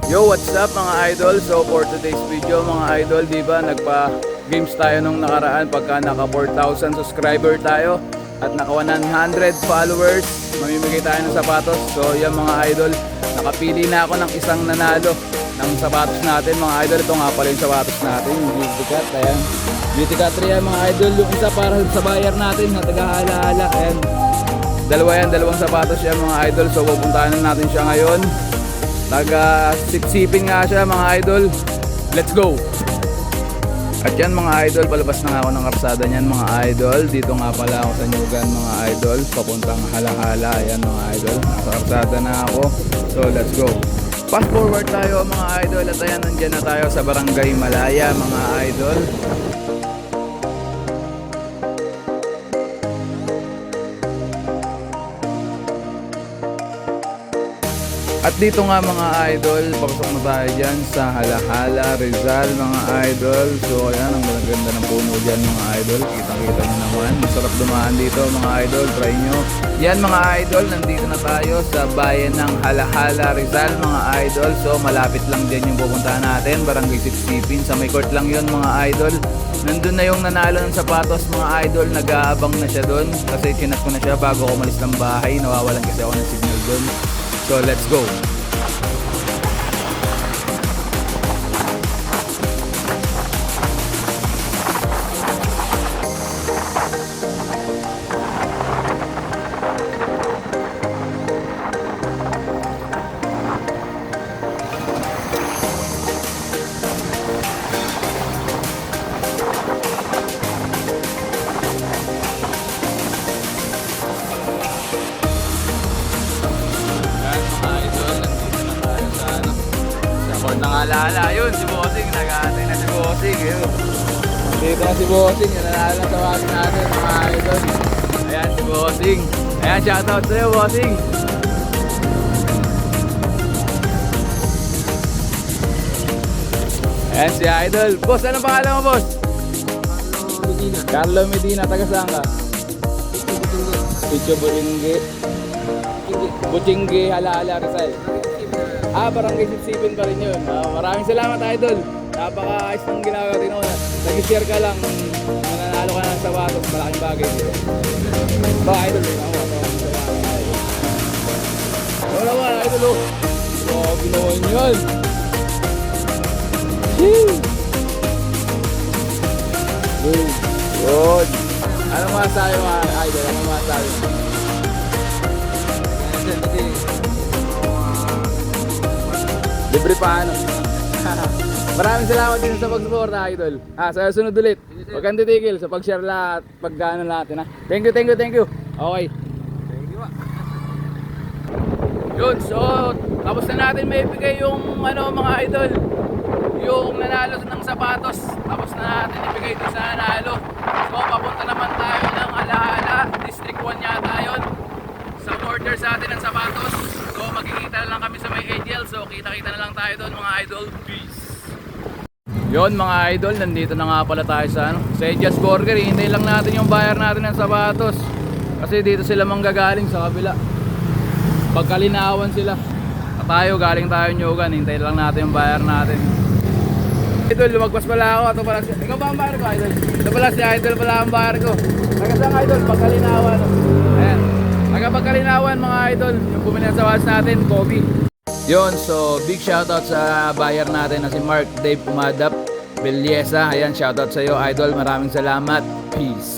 Yo, what's up mga idol? So for today's video mga idol, di ba nagpa-games tayo nung nakaraan pagka naka 4,000 subscriber tayo at naka 100 followers, mamimigay tayo ng sapatos. So yan mga idol, nakapili na ako ng isang nanalo ng sapatos natin mga idol. Ito nga pala yung sapatos natin, yung Beauty Cat. Ayan, Beauty Cat 3 yan mga idol. Yung isa para sa buyer natin na taga-hala-hala. Ayan, dalawang sapatos yan mga idol. So pupuntahan na natin siya ngayon. Sipsipin nga siya mga idol. Let's go. At yan mga idol, palabas na nga ako ng karsada niyan mga idol. Dito nga pala ako sa Nyugan mga idol, papuntang Hala-hala. Ayan mga idol, nasa karsada na ako. So let's go. Fast forward tayo mga idol. At ayan, nandiyan na tayo sa Barangay Malaya mga idol. At dito nga mga idol, papasok na tayo dyan sa Hala-hala, Rizal mga idol. So ayan, ang ganda ng puno dyan mga idol. Kitang-kita nyo naman, masarap dumaan dito mga idol, try nyo. Yan mga idol, nandito na tayo sa bayan ng Hala-hala, Rizal mga idol. So malapit lang dyan yung pupuntahan natin, Barangay Sipsipin. Sa may court lang yun mga idol. Nandun na yung nanalo ng sapatos mga idol, nag-aabang na siya dun. Kasi chinat ko na siya bago ako umalis ng bahay, nawawalan kasi ako ng signal dun. So let's go. Nangalaala yun, si Bossing, nag-aantay na si Bossing yun. Dito na si Bossing, yung nanalo sa tawagan natin mga idol. Ayan si Bossing. Ayan, shoutout sa'yo Bossing. Ayan si idol. Boss, anong pangalan mo boss? Carlo Medina, taga saan ka? Picho Butingge. Butingge, Hala-hala, Rizal. Barangay Sipsipin pa rin yun. Maraming salamat idol. Napaka-ayos ng ginagawa din ako. Nag-share ka lang, nananalo ka ng sapatos, malaking bagay dito. Idol din ako. Wala naman idol oh. Ginawa nyo yun. Good. Ano masasabi mga idol? Ano masasabi mo? Libre pa ano. Maraming salamat din sa pag-support idol. Sa sunod ulit. Huwag kang titigil sa pag-share lahat, pag-ano lahat na. Thank you. Okay. Thank you. Yun, so tapos na natin may ibigay yung mga idol. Yung nanalo ng sapatos. Tapos na natin ibigay din sa nanalo. So papunta naman tayo ng Hala-hala, District 1 yata yun. Sa order sa atin ng sapatos. So magkikita na lang kami sa may AGL. So kita-kita na lang tayo doon mga idol. Peace. Yon mga idol, nandito na nga pala tayo sa sa Edjas Burger. Hintayin lang natin yung buyer natin ng sapatos. Kasi dito sila manggagaling sa kabila. Pagkalinawan sila. At tayo, galing tayo Nyugan. Hintayin lang natin yung buyer natin. Idol, lumagpas pala ako. Ito pala si... Ikaw ba ang buyer ko idol? Ito pala si idol pala ang buyer ko. Nagasang idol, pagkalinawan. Ayan. Nagapagkalinawan mga idol, yung bumili ng sapatos natin, Kobe. Yon, so big shoutout sa buyer natin na si Mark Dave Pumadap Belyesa. Ayan, shoutout sa iyo idol, maraming salamat. Peace.